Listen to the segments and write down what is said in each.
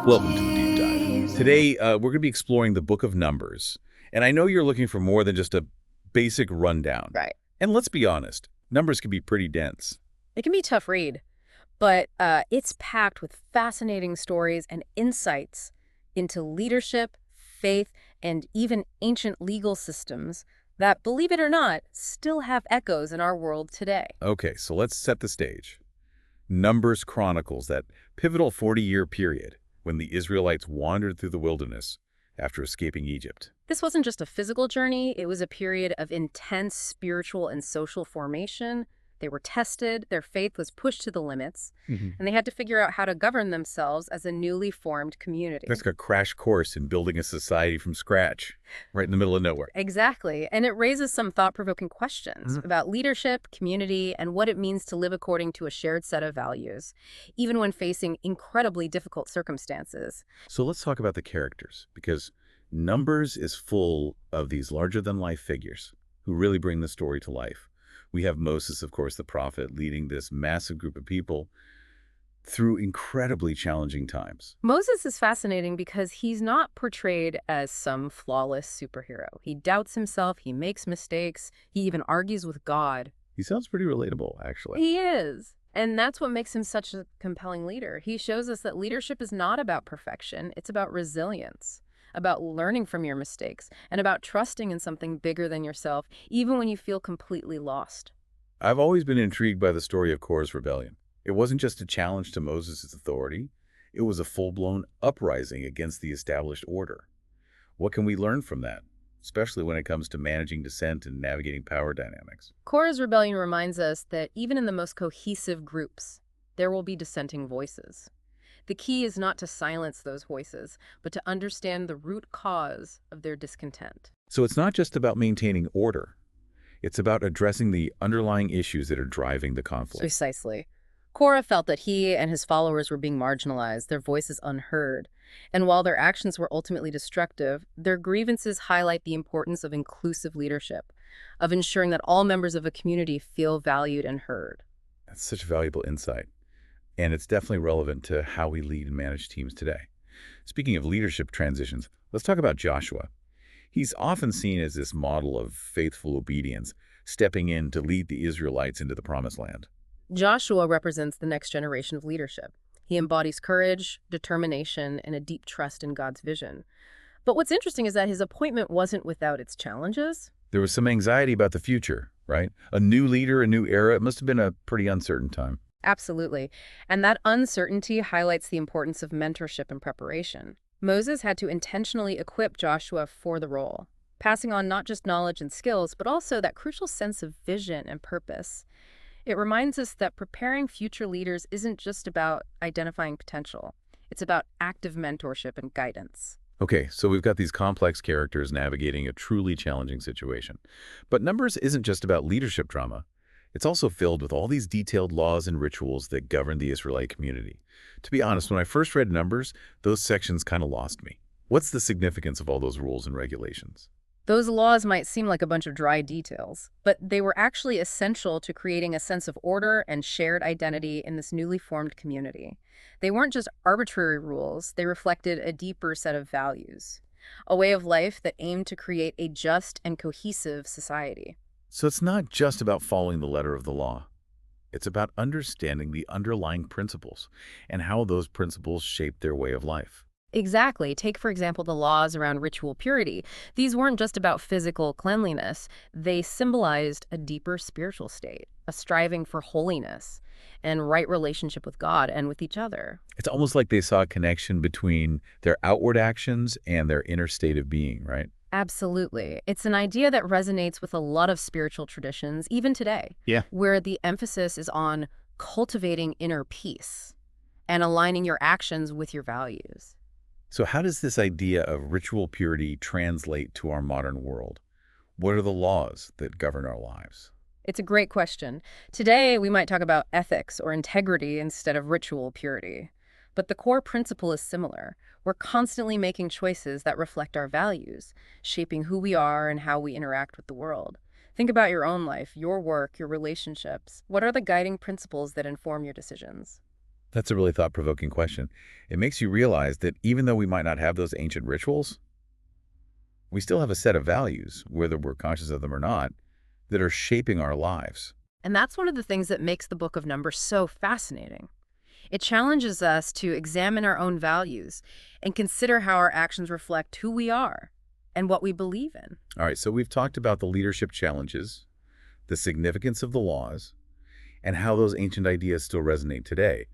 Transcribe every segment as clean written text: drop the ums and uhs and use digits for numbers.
Welcome to the Deep Dive. Today, we're going to be exploring the Book of Numbers. And I know you're looking for more than just a basic rundown. Right. And let's be honest, Numbers can be pretty dense. It can be a tough read, but it's packed with fascinating stories and insights into leadership, faith, and even ancient legal systems that, believe it or not, still have echoes in our world today. Okay, so let's set the stage. Numbers chronicles that pivotal 40-year period when the Israelites wandered through the wilderness after escaping Egypt. This wasn't just a physical journey, it was a period of intense spiritual and social formation. They were tested, their faith was pushed to the limits, and they had to figure out how to govern themselves as a newly formed community. That's like a crash course in building a society from scratch, right in the middle of nowhere. Exactly, and it raises some thought-provoking questions about leadership, community, and what it means to live according to a shared set of values, even when facing incredibly difficult circumstances. So let's talk about the characters, because Numbers is full of these larger-than-life figures who really bring the story to life. We have Moses, of course, the prophet, leading this massive group of people through incredibly challenging times. Moses is fascinating because he's not portrayed as some flawless superhero. He doubts himself, he makes mistakes, he even argues with God. He sounds pretty relatable, actually. He is. And that's what makes him such a compelling leader. He shows us that leadership is not about perfection, it's about resilience, about learning from your mistakes, and about trusting in something bigger than yourself, even when you feel completely lost. I've always been intrigued by the story of Korah's rebellion. It wasn't just a challenge to Moses' authority, it was a full-blown uprising against the established order. What can we learn from that, especially when it comes to managing dissent and navigating power dynamics? Korah's rebellion reminds us that even in the most cohesive groups, there will be dissenting voices. The key is not to silence those voices, but to understand the root cause of their discontent. So it's not just about maintaining order. It's about addressing the underlying issues that are driving the conflict. Precisely. Korah felt that he and his followers were being marginalized, their voices unheard. And while their actions were ultimately destructive, their grievances highlight the importance of inclusive leadership, of ensuring that all members of a community feel valued and heard. That's such valuable insight. And it's definitely relevant to how we lead and manage teams today. Speaking of leadership transitions, let's talk about Joshua. He's often seen as this model of faithful obedience, stepping in to lead the Israelites into the Promised Land. Joshua represents the next generation of leadership. He embodies courage, determination, and a deep trust in God's vision. But what's interesting is that his appointment wasn't without its challenges. There was some anxiety about the future, right? A new leader, a new era. It must have been a pretty uncertain time. Absolutely. And that uncertainty highlights the importance of mentorship and preparation. Moses had to intentionally equip Joshua for the role, passing on not just knowledge and skills, but also that crucial sense of vision and purpose. It reminds us that preparing future leaders isn't just about identifying potential. It's about active mentorship and guidance. Okay, so we've got these complex characters navigating a truly challenging situation. But Numbers isn't just about leadership drama. It's also filled with all these detailed laws and rituals that govern the Israelite community. To be honest, when I first read Numbers, those sections kind of lost me. What's the significance of all those rules and regulations? Those laws might seem like a bunch of dry details, but they were actually essential to creating a sense of order and shared identity in this newly formed community. They weren't just arbitrary rules, they reflected a deeper set of values, a way of life that aimed to create a just and cohesive society. So it's not just about following the letter of the law. It's about understanding the underlying principles and how those principles shape their way of life. Exactly. Take, for example, the laws around ritual purity. These weren't just about physical cleanliness. They symbolized a deeper spiritual state, a striving for holiness and right relationship with God and with each other. It's almost like they saw a connection between their outward actions and their inner state of being, right? Absolutely. It's an idea that resonates with a lot of spiritual traditions, even today, where the emphasis is on cultivating inner peace and aligning your actions with your values. So how does this idea of ritual purity translate to our modern world? What are the laws that govern our lives? It's a great question. Today, we might talk about ethics or integrity instead of ritual purity. But the core principle is similar. We're constantly making choices that reflect our values, shaping who we are and how we interact with the world. Think about your own life, your work, your relationships. What are the guiding principles that inform your decisions? That's a really thought-provoking question. It makes you realize that even though we might not have those ancient rituals, we still have a set of values, whether we're conscious of them or not, that are shaping our lives. And that's one of the things that makes the Book of Numbers so fascinating. It challenges us to examine our own values and consider how our actions reflect who we are and what we believe in. All right, so we've talked about the leadership challenges, the significance of the laws, and how those ancient ideas still resonate today.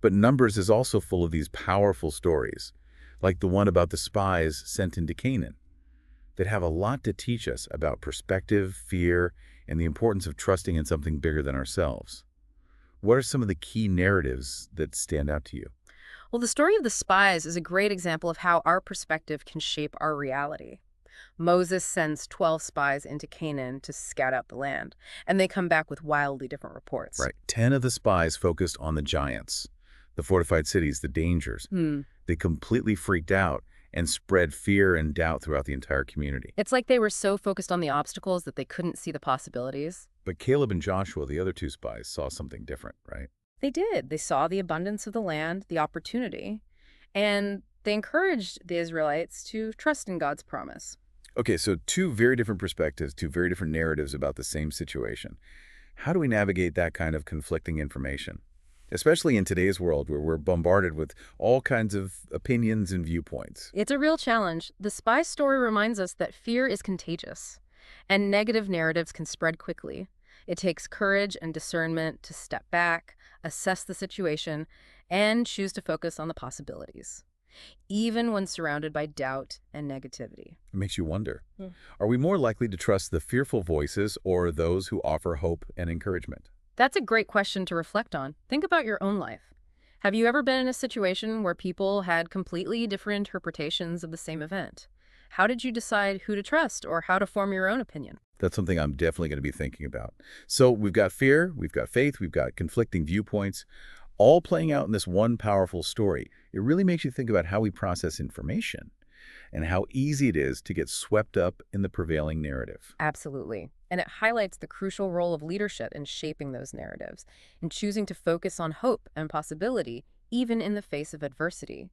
But Numbers is also full of these powerful stories, like the one about the spies sent into Canaan, that have a lot to teach us about perspective, fear, and the importance of trusting in something bigger than ourselves. What are some of the key narratives that stand out to you? Well, the story of the spies is a great example of how our perspective can shape our reality. Moses sends 12 spies into Canaan to scout out the land, and they come back with wildly different reports. Right. 10 of the spies focused on the giants, the fortified cities, the dangers. Hmm. They completely freaked out and spread fear and doubt throughout the entire community. It's like they were so focused on the obstacles that they couldn't see the possibilities. But Caleb and Joshua, the other two spies, saw something different, right? They did. They saw the abundance of the land, the opportunity, and they encouraged the Israelites to trust in God's promise. Okay, so two very different perspectives, two very different narratives about the same situation. How do we navigate that kind of conflicting information? Especially in today's world where we're bombarded with all kinds of opinions and viewpoints. It's a real challenge. The spy story reminds us that fear is contagious, and negative narratives can spread quickly. It takes courage and discernment to step back, assess the situation, and choose to focus on the possibilities, even when surrounded by doubt and negativity. It makes you wonder, Hmm. are we more likely to trust the fearful voices or those who offer hope and encouragement? That's a great question to reflect on. Think about your own life. Have you ever been in a situation where people had completely different interpretations of the same event? How did you decide who to trust or how to form your own opinion? That's something I'm definitely going to be thinking about. So we've got fear, we've got faith, we've got conflicting viewpoints, all playing out in this one powerful story. It really makes you think about how we process information and how easy it is to get swept up in the prevailing narrative. Absolutely. And it highlights the crucial role of leadership in shaping those narratives and choosing to focus on hope and possibility, even in the face of adversity.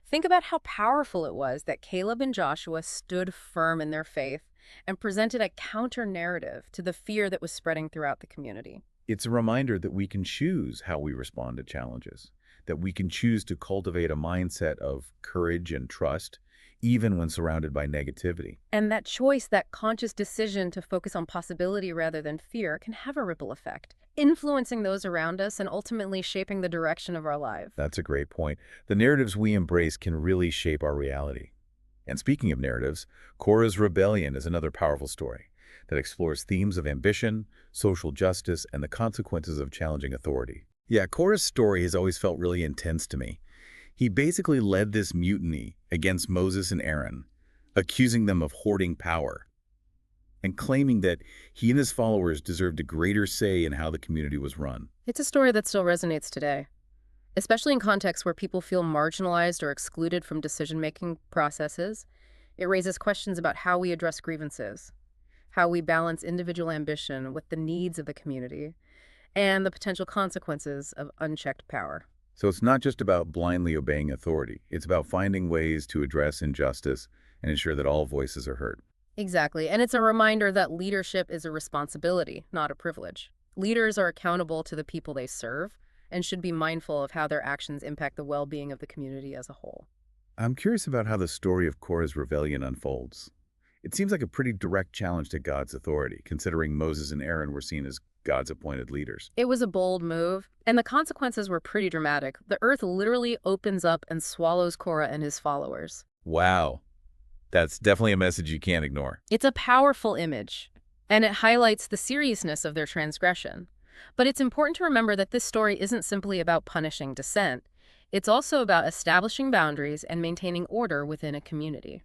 Think about how powerful it was that Caleb and Joshua stood firm in their faith and presented a counter-narrative to the fear that was spreading throughout the community. It's a reminder that we can choose how we respond to challenges, that we can choose to cultivate a mindset of courage and trust, even when surrounded by negativity. And that choice, that conscious decision to focus on possibility rather than fear, can have a ripple effect, influencing those around us and ultimately shaping the direction of our life. That's a great point. The narratives we embrace can really shape our reality. And speaking of narratives, Korah's rebellion is another powerful story that explores themes of ambition, social justice, and the consequences of challenging authority. Yeah, Korah's story has always felt really intense to me. He basically led this mutiny against Moses and Aaron, accusing them of hoarding power and claiming that he and his followers deserved a greater say in how the community was run. It's a story that still resonates today, especially in contexts where people feel marginalized or excluded from decision-making processes. It raises questions about how we address grievances, how we balance individual ambition with the needs of the community, and the potential consequences of unchecked power. So it's not just about blindly obeying authority. It's about finding ways to address injustice and ensure that all voices are heard. Exactly, and it's a reminder that leadership is a responsibility, not a privilege. Leaders are accountable to the people they serve and should be mindful of how their actions impact the well-being of the community as a whole. I'm curious about how the story of Korah's rebellion unfolds. It seems like a pretty direct challenge to God's authority, considering Moses and Aaron were seen as God's appointed leaders. It was a bold move, and the consequences were pretty dramatic. The earth literally opens up and swallows Korah and his followers. Wow. That's definitely a message you can't ignore. It's a powerful image, and it highlights the seriousness of their transgression. But it's important to remember that this story isn't simply about punishing dissent. It's also about establishing boundaries and maintaining order within a community.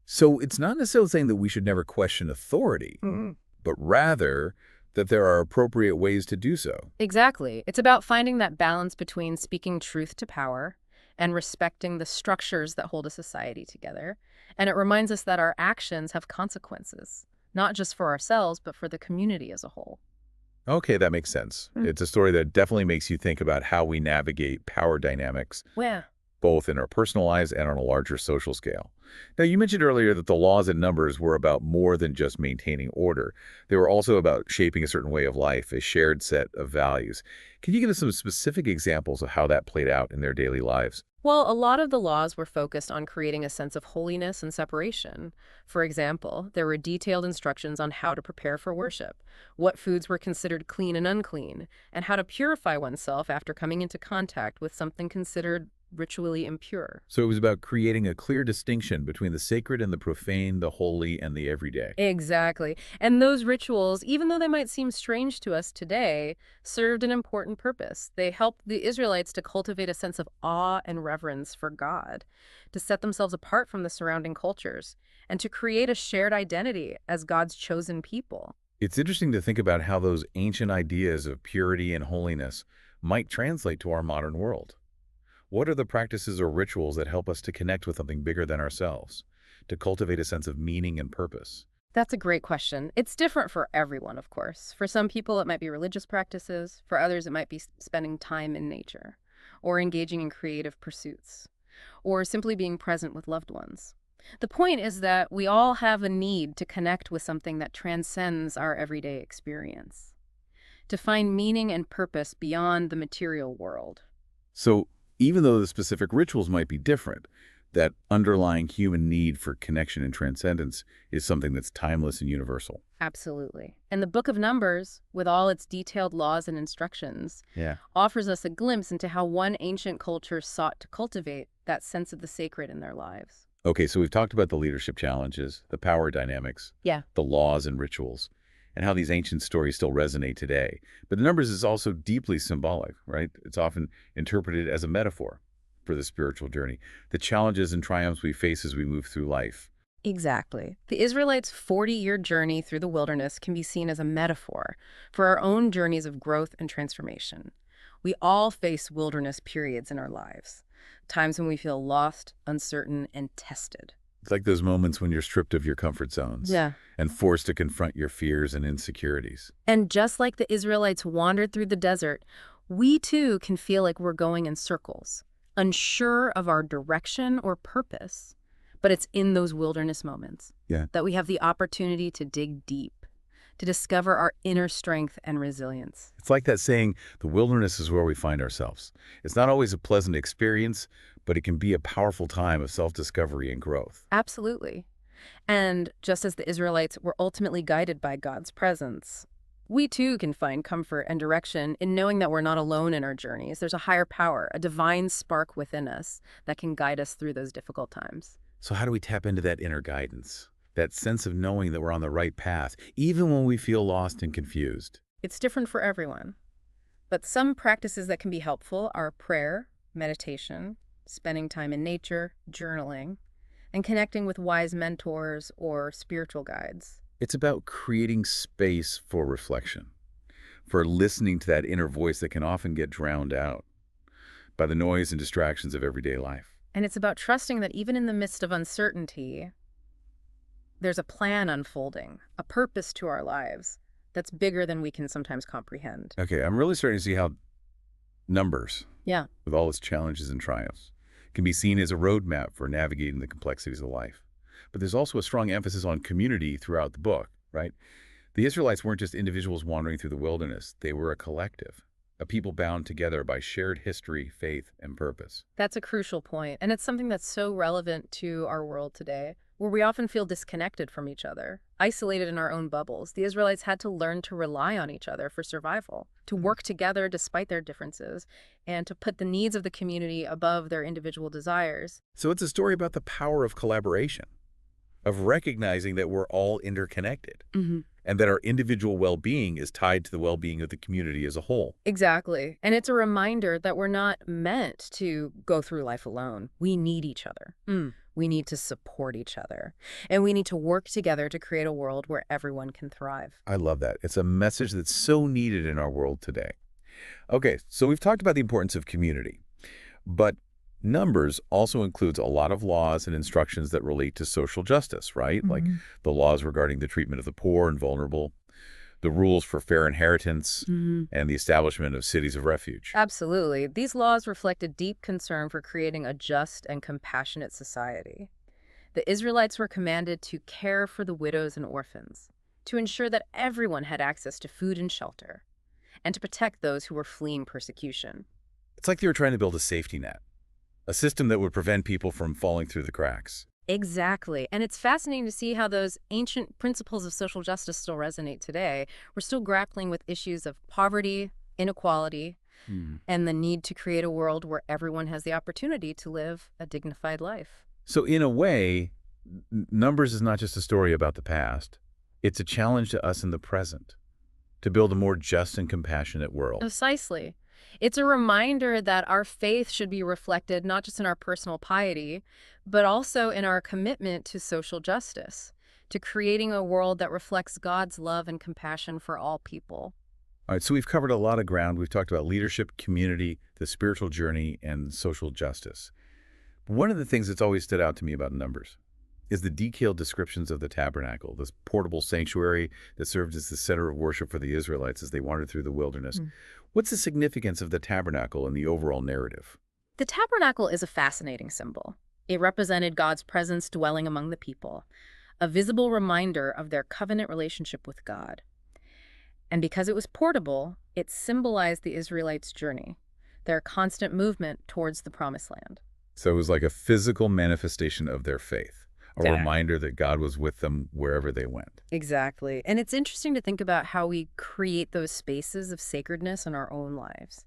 So it's not necessarily saying that we should never question authority, but rather that there are appropriate ways to do so. Exactly. It's about finding that balance between speaking truth to power and respecting the structures that hold a society together. And it reminds us that our actions have consequences, not just for ourselves, but for the community as a whole. Okay, that makes sense. Mm. It's a story that definitely makes you think about how we navigate power dynamics, Yeah. both in our personal lives and on a larger social scale. Now, you mentioned earlier that the laws and numbers were about more than just maintaining order. They were also about shaping a certain way of life, a shared set of values. Can you give us some specific examples of how that played out in their daily lives? Well, a lot of the laws were focused on creating a sense of holiness and separation. For example, there were detailed instructions on how to prepare for worship, what foods were considered clean and unclean, and how to purify oneself after coming into contact with something considered ritually impure. So it was about creating a clear distinction between the sacred and the profane, the holy and the everyday. Exactly. And those rituals, even though they might seem strange to us today, served an important purpose. They helped the Israelites to cultivate a sense of awe and reverence for God, to set themselves apart from the surrounding cultures, and to create a shared identity as God's chosen people. It's interesting to think about how those ancient ideas of purity and holiness might translate to our modern world. What are the practices or rituals that help us to connect with something bigger than ourselves, to cultivate a sense of meaning and purpose? That's a great question. It's different for everyone, of course. For some people, it might be religious practices. For others, it might be spending time in nature, or engaging in creative pursuits, or simply being present with loved ones. The point is that we all have a need to connect with something that transcends our everyday experience, to find meaning and purpose beyond the material world. So even though the specific rituals might be different, that underlying human need for connection and transcendence is something that's timeless and universal. Absolutely. And the Book of Numbers, with all its detailed laws and instructions, Yeah. offers us a glimpse into how one ancient culture sought to cultivate that sense of the sacred in their lives. Okay, so we've talked about the leadership challenges, the power dynamics, Yeah. the laws and rituals, and how these ancient stories still resonate today. But the numbers is also deeply symbolic, right? It's often interpreted as a metaphor for the spiritual journey, the challenges and triumphs we face as we move through life. Exactly. The Israelites' 40-year journey through the wilderness can be seen as a metaphor for our own journeys of growth and transformation. We all face wilderness periods in our lives, times when we feel lost, uncertain, and tested. It's like those moments when you're stripped of your comfort zones Yeah. and forced to confront your fears and insecurities. And just like the Israelites wandered through the desert, we too can feel like we're going in circles, unsure of our direction or purpose. But it's in those wilderness moments Yeah. that we have the opportunity to dig deep, to discover our inner strength and resilience. It's like that saying, the wilderness is where we find ourselves. It's not always a pleasant experience, but it can be a powerful time of self-discovery and growth. Absolutely. And just as the Israelites were ultimately guided by God's presence, we too can find comfort and direction in knowing that we're not alone in our journeys. There's a higher power, a divine spark within us that can guide us through those difficult times. So how do we tap into that inner guidance, that sense of knowing that we're on the right path, even when we feel lost and confused? It's different for everyone, but some practices that can be helpful are prayer, meditation, spending time in nature, journaling, and connecting with wise mentors or spiritual guides. It's about creating space for reflection, for listening to that inner voice that can often get drowned out by the noise and distractions of everyday life. And it's about trusting that even in the midst of uncertainty, there's a plan unfolding, a purpose to our lives that's bigger than we can sometimes comprehend. Okay, I'm really starting to see how numbers, Yeah. with all its challenges and triumphs, can be seen as a roadmap for navigating the complexities of life. But there's also a strong emphasis on community throughout the book, right? The Israelites weren't just individuals wandering through the wilderness. They were a collective, a people bound together by shared history, faith, and purpose. That's a crucial point, and it's something that's so relevant to our world today, where we often feel disconnected from each other, isolated in our own bubbles. The Israelites had to learn to rely on each other for survival, to work together despite their differences, and to put the needs of the community above their individual desires. So it's a story about the power of collaboration, of recognizing that we're all interconnected, and that our individual well-being is tied to the well-being of the community as a whole. Exactly. And it's a reminder that we're not meant to go through life alone. We need each other. We need to support each other. And we need to work together to create a world where everyone can thrive. I love that. It's a message that's so needed in our world today. Okay, so we've talked about the importance of community, but Numbers also includes a lot of laws and instructions that relate to social justice, right? Like the laws regarding the treatment of the poor and vulnerable, The rules for fair inheritance and the establishment of cities of refuge. Absolutely. These laws reflect a deep concern for creating a just and compassionate society. The Israelites were commanded to care for the widows and orphans, to ensure that everyone had access to food and shelter, and to protect those who were fleeing persecution. It's like they were trying to build a safety net, a system that would prevent people from falling through the cracks. Exactly. And it's fascinating to see how those ancient principles of social justice still resonate today. We're still grappling with issues of poverty, inequality, and the need to create a world where everyone has the opportunity to live a dignified life. So in a way, Numbers is not just a story about the past. It's a challenge to us in the present, to build a more just and compassionate world. Precisely. It's a reminder that our faith should be reflected not just in our personal piety, but also in our commitment to social justice, to creating a world that reflects God's love and compassion for all people. All right, so we've covered a lot of ground. We've talked about leadership, community, the spiritual journey, and social justice. One of the things that's always stood out to me about Numbers is the detailed descriptions of the tabernacle, this portable sanctuary that served as the center of worship for the Israelites as they wandered through the wilderness. What's the significance of the tabernacle in the overall narrative? The tabernacle is a fascinating symbol. It represented God's presence dwelling among the people, a visible reminder of their covenant relationship with God. And because it was portable, it symbolized the Israelites' journey, their constant movement towards the Promised Land. So it was like a physical manifestation of their faith, a reminder that God was with them wherever they went. Exactly. And it's interesting to think about how we create those spaces of sacredness in our own lives.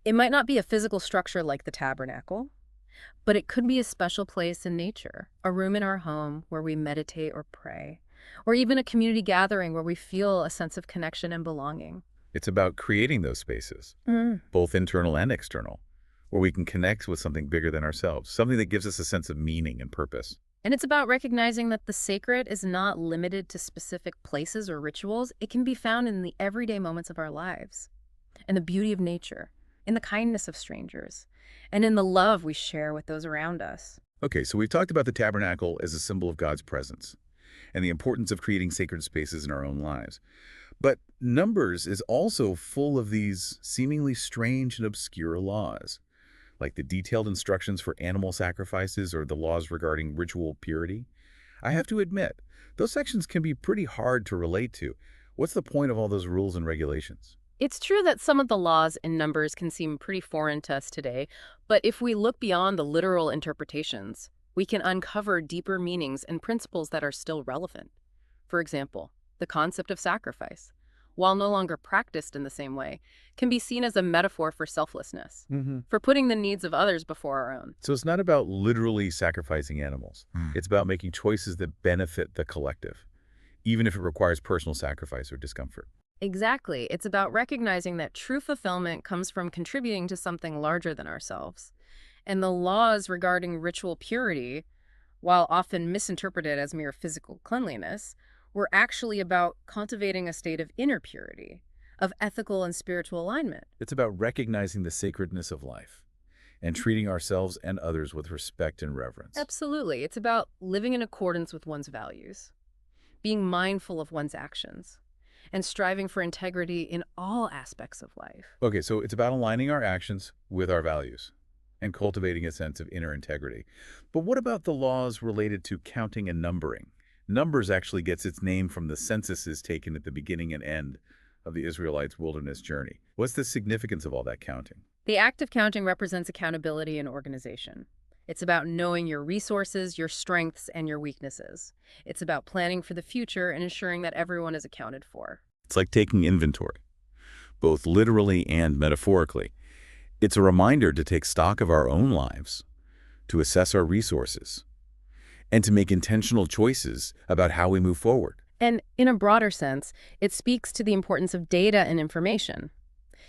It might not be a physical structure like the tabernacle, but it could be a special place in nature, a room in our home where we meditate or pray, or even a community gathering where we feel a sense of connection and belonging. It's about creating those spaces, both internal and external, where we can connect with something bigger than ourselves, something that gives us a sense of meaning and purpose. And it's about recognizing that the sacred is not limited to specific places or rituals. It can be found in the everyday moments of our lives, in the beauty of nature, in the kindness of strangers, and in the love we share with those around us. Okay, so we've talked about the tabernacle as a symbol of God's presence and the importance of creating sacred spaces in our own lives. But Numbers is also full of these seemingly strange and obscure laws, like the detailed instructions for animal sacrifices or the laws regarding ritual purity. I have to admit, those sections can be pretty hard to relate to. What's the point of all those rules and regulations? It's true that some of the laws in Numbers can seem pretty foreign to us today, but if we look beyond the literal interpretations, we can uncover deeper meanings and principles that are still relevant. For example, the concept of sacrifice, while no longer practiced in the same way, can be seen as a metaphor for selflessness, for putting the needs of others before our own. So it's not about literally sacrificing animals. It's about making choices that benefit the collective, even if it requires personal sacrifice or discomfort. Exactly. It's about recognizing that true fulfillment comes from contributing to something larger than ourselves. And the laws regarding ritual purity, while often misinterpreted as mere physical cleanliness, were actually about cultivating a state of inner purity, of ethical and spiritual alignment. It's about recognizing the sacredness of life and treating ourselves and others with respect and reverence. Absolutely. It's about living in accordance with one's values, being mindful of one's actions, and striving for integrity in all aspects of life. Okay, so it's about aligning our actions with our values and cultivating a sense of inner integrity. But what about the laws related to counting and numbering? Numbers actually gets its name from the censuses taken at the beginning and end of the Israelites' wilderness journey. What's the significance of all that counting? The act of counting represents accountability and organization. It's about knowing your resources, your strengths, and your weaknesses. It's about planning for the future and ensuring that everyone is accounted for. It's like taking inventory, both literally and metaphorically. It's a reminder to take stock of our own lives, to assess our resources, and to make intentional choices about how we move forward. And in a broader sense, it speaks to the importance of data and information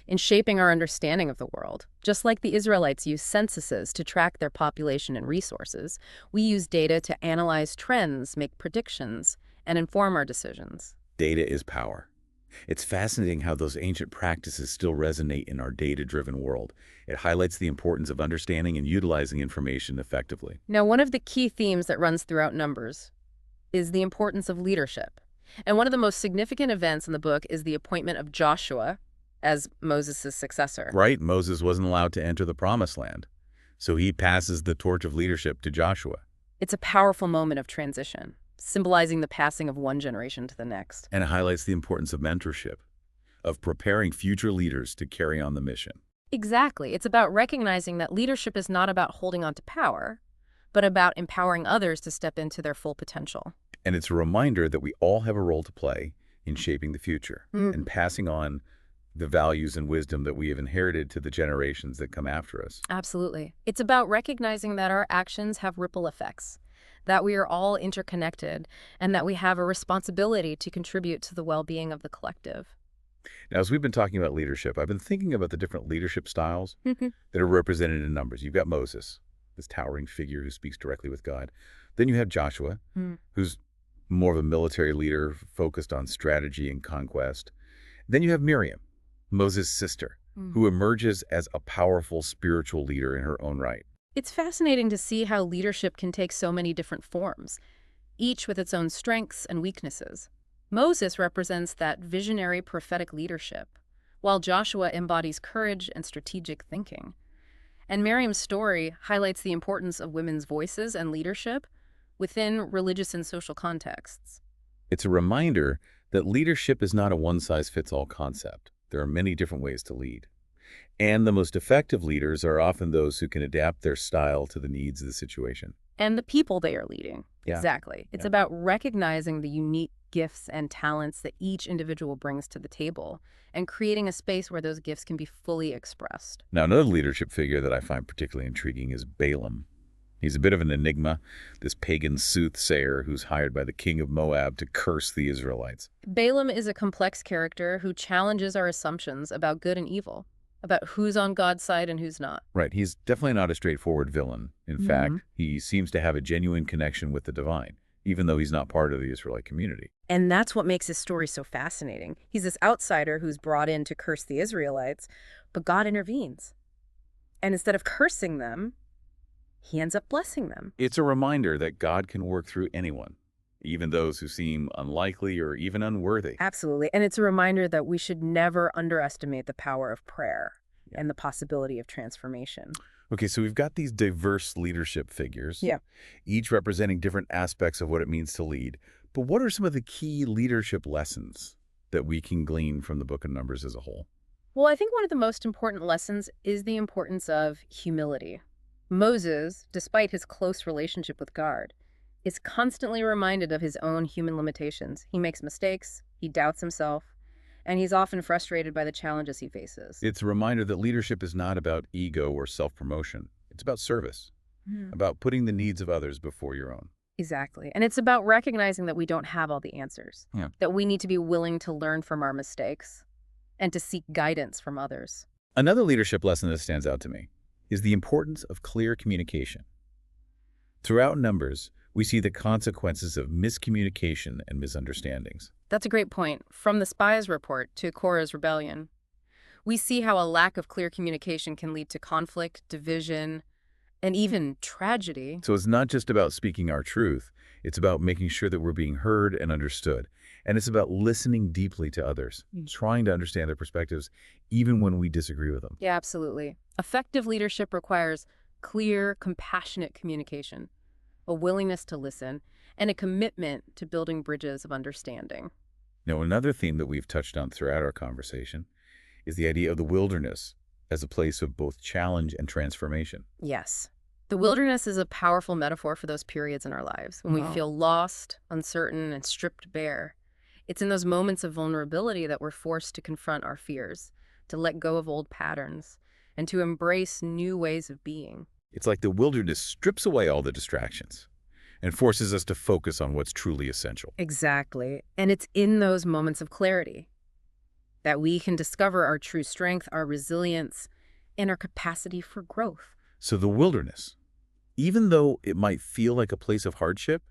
in shaping our understanding of the world. Just like the Israelites used censuses to track their population and resources, we use data to analyze trends, make predictions, and inform our decisions. Data is power. It's fascinating how those ancient practices still resonate in our data-driven world. It highlights the importance of understanding and utilizing information effectively. Now, one of the key themes that runs throughout Numbers is the importance of leadership. And one of the most significant events in the book is the appointment of Joshua as Moses' successor. Right? Moses wasn't allowed to enter the promised land, so he passes the torch of leadership to Joshua. It's a powerful moment of transition, symbolizing the passing of one generation to the next. And it highlights the importance of mentorship, of preparing future leaders to carry on the mission. Exactly. It's about recognizing that leadership is not about holding on to power, but about empowering others to step into their full potential. And it's a reminder that we all have a role to play in shaping the future and passing on the values and wisdom that we have inherited to the generations that come after us. Absolutely. It's about recognizing that our actions have ripple effects, that we are all interconnected, and that we have a responsibility to contribute to the well-being of the collective. Now, as we've been talking about leadership, I've been thinking about the different leadership styles that are represented in Numbers. You've got Moses, this towering figure who speaks directly with God. Then you have Joshua, who's more of a military leader focused on strategy and conquest. Then you have Miriam, Moses' sister, who emerges as a powerful spiritual leader in her own right. It's fascinating to see how leadership can take so many different forms, each with its own strengths and weaknesses. Moses represents that visionary prophetic leadership, while Joshua embodies courage and strategic thinking. And Miriam's story highlights the importance of women's voices and leadership within religious and social contexts. It's a reminder that leadership is not a one-size-fits-all concept. There are many different ways to lead. And the most effective leaders are often those who can adapt their style to the needs of the situation. And the people they are leading. Yeah. Exactly. It's about recognizing the unique gifts and talents that each individual brings to the table and creating a space where those gifts can be fully expressed. Now, another leadership figure that I find particularly intriguing is Balaam. He's a bit of an enigma, this pagan soothsayer who's hired by the king of Moab to curse the Israelites. Balaam is a complex character who challenges our assumptions about good and evil, about who's on God's side and who's not. Right, he's definitely not a straightforward villain. In fact, he seems to have a genuine connection with the divine, even though he's not part of the Israelite community. And that's what makes his story so fascinating. He's this outsider who's brought in to curse the Israelites, but God intervenes. And instead of cursing them, he ends up blessing them. It's a reminder that God can work through anyone, even those who seem unlikely or even unworthy. Absolutely. And it's a reminder that we should never underestimate the power of prayer and the possibility of transformation. Okay, so we've got these diverse leadership figures, each representing different aspects of what it means to lead. But what are some of the key leadership lessons that we can glean from the book of Numbers as a whole? Well, I think one of the most important lessons is the importance of humility. Moses, despite his close relationship with God, is constantly reminded of his own human limitations. He makes mistakes, he doubts himself, and he's often frustrated by the challenges he faces. It's a reminder that leadership is not about ego or self-promotion. It's about service, about putting the needs of others before your own. Exactly. And it's about recognizing that we don't have all the answers, that we need to be willing to learn from our mistakes and to seek guidance from others. Another leadership lesson that stands out to me is the importance of clear communication. Throughout Numbers, we see the consequences of miscommunication and misunderstandings. That's a great point. From the spies report to Korah's rebellion, we see how a lack of clear communication can lead to conflict, division, and even tragedy. So it's not just about speaking our truth. It's about making sure that we're being heard and understood. And it's about listening deeply to others, trying to understand their perspectives, even when we disagree with them. Yeah, absolutely. Effective leadership requires clear, compassionate communication, a willingness to listen, and a commitment to building bridges of understanding. Now, another theme that we've touched on throughout our conversation is the idea of the wilderness as a place of both challenge and transformation. Yes. The wilderness is a powerful metaphor for those periods in our lives when we feel lost, uncertain, and stripped bare. It's in those moments of vulnerability that we're forced to confront our fears, to let go of old patterns, and to embrace new ways of being. It's like the wilderness strips away all the distractions and forces us to focus on what's truly essential. Exactly. And it's in those moments of clarity that we can discover our true strength, our resilience, and our capacity for growth. So the wilderness, even though it might feel like a place of hardship,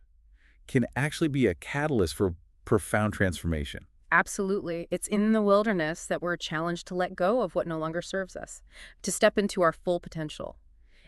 can actually be a catalyst for profound transformation. Absolutely. It's in the wilderness that we're challenged to let go of what no longer serves us, to step into our full potential.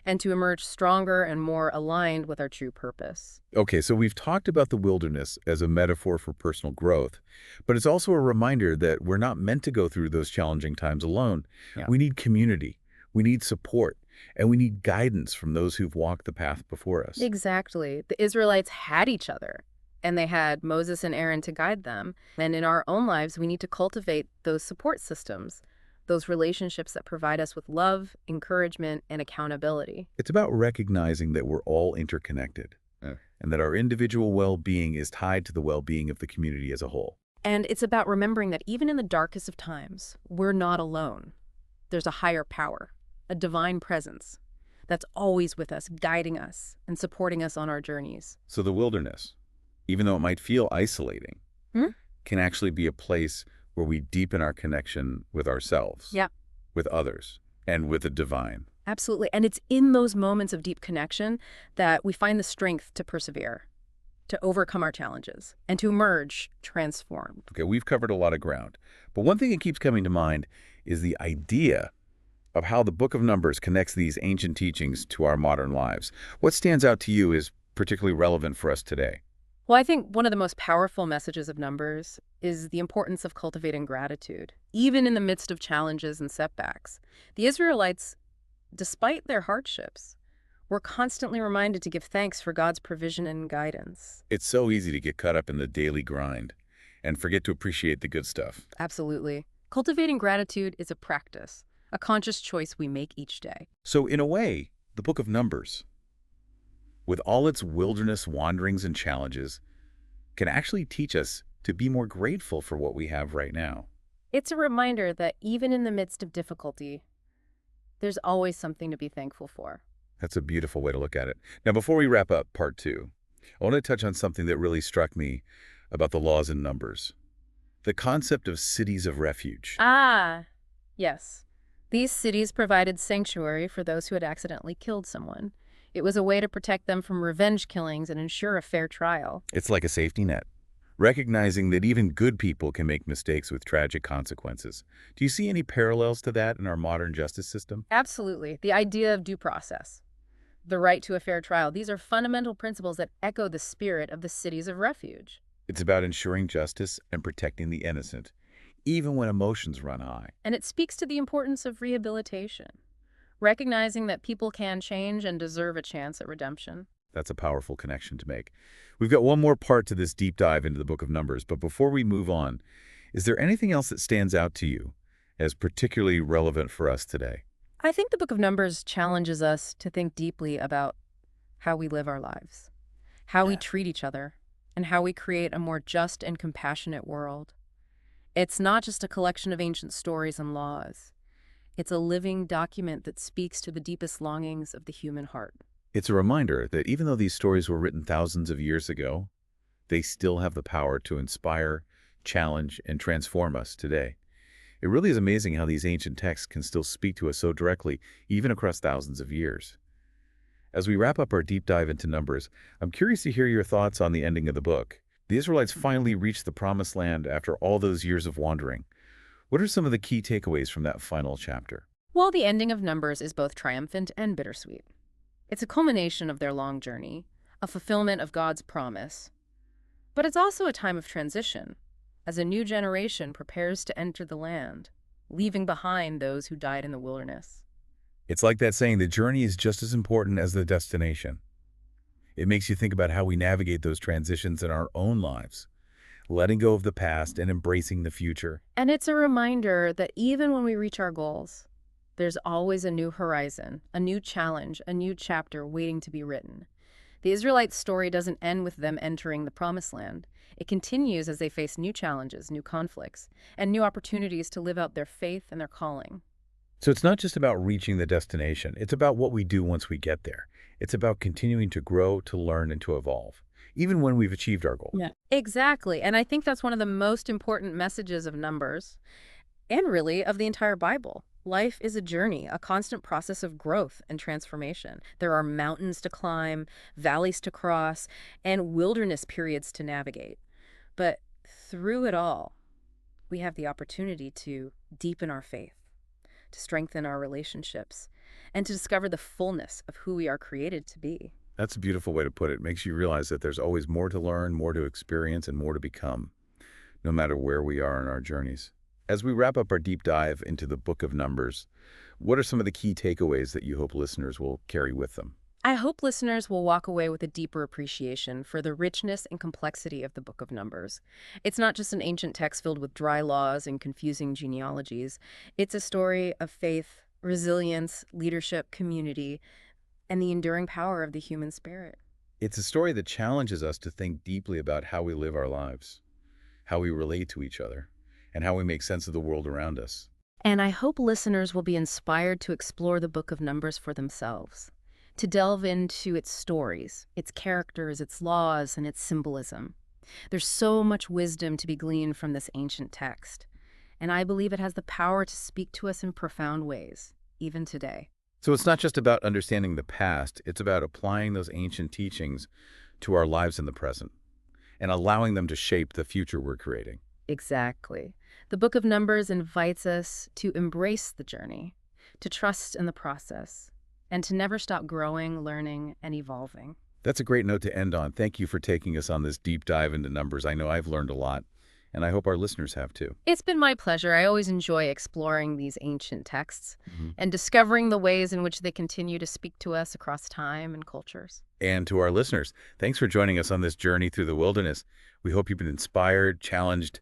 and to emerge stronger and more aligned with our true purpose. Okay, so we've talked about the wilderness as a metaphor for personal growth, but it's also a reminder that we're not meant to go through those challenging times alone. Yeah. We need community, we need support, and we need guidance from those who've walked the path before us. Exactly. The Israelites had each other, and they had Moses and Aaron to guide them. And in our own lives, we need to cultivate those support systems, those relationships that provide us with love, encouragement, and accountability. It's about recognizing that we're all interconnected, and that our individual well-being is tied to the well-being of the community as a whole. And it's about remembering that even in the darkest of times, we're not alone. There's a higher power, a divine presence that's always with us, guiding us and supporting us on our journeys. So the wilderness, even though it might feel isolating, Hmm? can actually be a place where we deepen our connection with ourselves, Yeah, with others, and with the divine. absolutely. And it's in those moments of deep connection that we find the strength to persevere, to overcome our challenges, and to emerge transformed. Okay, we've covered a lot of ground, but one thing that keeps coming to mind is the idea of how the Book of Numbers connects these ancient teachings to our modern lives. What stands out to you is particularly relevant for us today? Well, I think one of the most powerful messages of Numbers is the importance of cultivating gratitude, even in the midst of challenges and setbacks. The Israelites, despite their hardships, were constantly reminded to give thanks for God's provision and guidance. It's so easy to get caught up in the daily grind and forget to appreciate the good stuff. Absolutely. Cultivating gratitude is a practice, a conscious choice we make each day. So in a way, the Book of Numbers, with all its wilderness wanderings and challenges, can actually teach us to be more grateful for what we have right now. It's a reminder that even in the midst of difficulty, there's always something to be thankful for. That's a beautiful way to look at it. Now, before we wrap up part 2, I want to touch on something that really struck me about the laws and numbers. The concept of cities of refuge. Ah, yes. These cities provided sanctuary for those who had accidentally killed someone. It was a way to protect them from revenge killings and ensure a fair trial. It's like a safety net, recognizing that even good people can make mistakes with tragic consequences. Do you see any parallels to that in our modern justice system? Absolutely. The idea of due process, the right to a fair trial, these are fundamental principles that echo the spirit of the cities of refuge. It's about ensuring justice and protecting the innocent, even when emotions run high. And it speaks to the importance of rehabilitation, recognizing that people can change and deserve a chance at redemption. That's a powerful connection to make. We've got one more part to this deep dive into the Book of Numbers, but before we move on, is there anything else that stands out to you as particularly relevant for us today? I think the Book of Numbers challenges us to think deeply about how we live our lives, how we treat each other, and how we create a more just and compassionate world. It's not just a collection of ancient stories and laws. It's a living document that speaks to the deepest longings of the human heart. It's a reminder that even though these stories were written thousands of years ago, they still have the power to inspire, challenge, and transform us today. It really is amazing how these ancient texts can still speak to us so directly, even across thousands of years. As we wrap up our deep dive into Numbers, I'm curious to hear your thoughts on the ending of the book. The Israelites finally reached the Promised Land after all those years of wandering. What are some of the key takeaways from that final chapter? Well, the ending of Numbers is both triumphant and bittersweet. It's a culmination of their long journey, a fulfillment of God's promise. But it's also a time of transition, as a new generation prepares to enter the land, leaving behind those who died in the wilderness. It's like that saying, the journey is just as important as the destination. It makes you think about how we navigate those transitions in our own lives, letting go of the past and embracing the future. And it's a reminder that even when we reach our goals, there's always a new horizon, a new challenge, a new chapter waiting to be written. The Israelites' story doesn't end with them entering the Promised Land. It continues as they face new challenges, new conflicts, and new opportunities to live out their faith and their calling. So it's not just about reaching the destination. It's about what we do once we get there. It's about continuing to grow, to learn, and to evolve, even when we've achieved our goal. Yeah. Exactly. And I think that's one of the most important messages of Numbers, and really of the entire Bible. Life is a journey, a constant process of growth and transformation. There are mountains to climb, valleys to cross, and wilderness periods to navigate. But through it all, we have the opportunity to deepen our faith, to strengthen our relationships, and to discover the fullness of who we are created to be. That's a beautiful way to put it. It makes you realize that there's always more to learn, more to experience, and more to become, no matter where we are in our journeys. As we wrap up our deep dive into the Book of Numbers, what are some of the key takeaways that you hope listeners will carry with them? I hope listeners will walk away with a deeper appreciation for the richness and complexity of the Book of Numbers. It's not just an ancient text filled with dry laws and confusing genealogies. It's a story of faith, resilience, leadership, community, and the enduring power of the human spirit. It's a story that challenges us to think deeply about how we live our lives, how we relate to each other, and how we make sense of the world around us. And I hope listeners will be inspired to explore the Book of Numbers for themselves, to delve into its stories, its characters, its laws, and its symbolism. There's so much wisdom to be gleaned from this ancient text, and I believe it has the power to speak to us in profound ways, even today. So it's not just about understanding the past, it's about applying those ancient teachings to our lives in the present and allowing them to shape the future we're creating. Exactly. The Book of Numbers invites us to embrace the journey, to trust in the process, and to never stop growing, learning, and evolving. That's a great note to end on. Thank you for taking us on this deep dive into numbers. I know I've learned a lot, and I hope our listeners have too. It's been my pleasure. I always enjoy exploring these ancient texts Mhm. and discovering the ways in which they continue to speak to us across time and cultures. And to our listeners, thanks for joining us on this journey through the wilderness. We hope you've been inspired, challenged,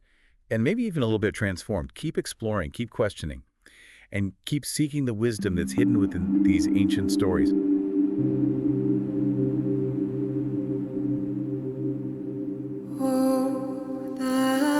and maybe even a little bit transformed. Keep exploring, keep questioning, and keep seeking the wisdom that's hidden within these ancient stories.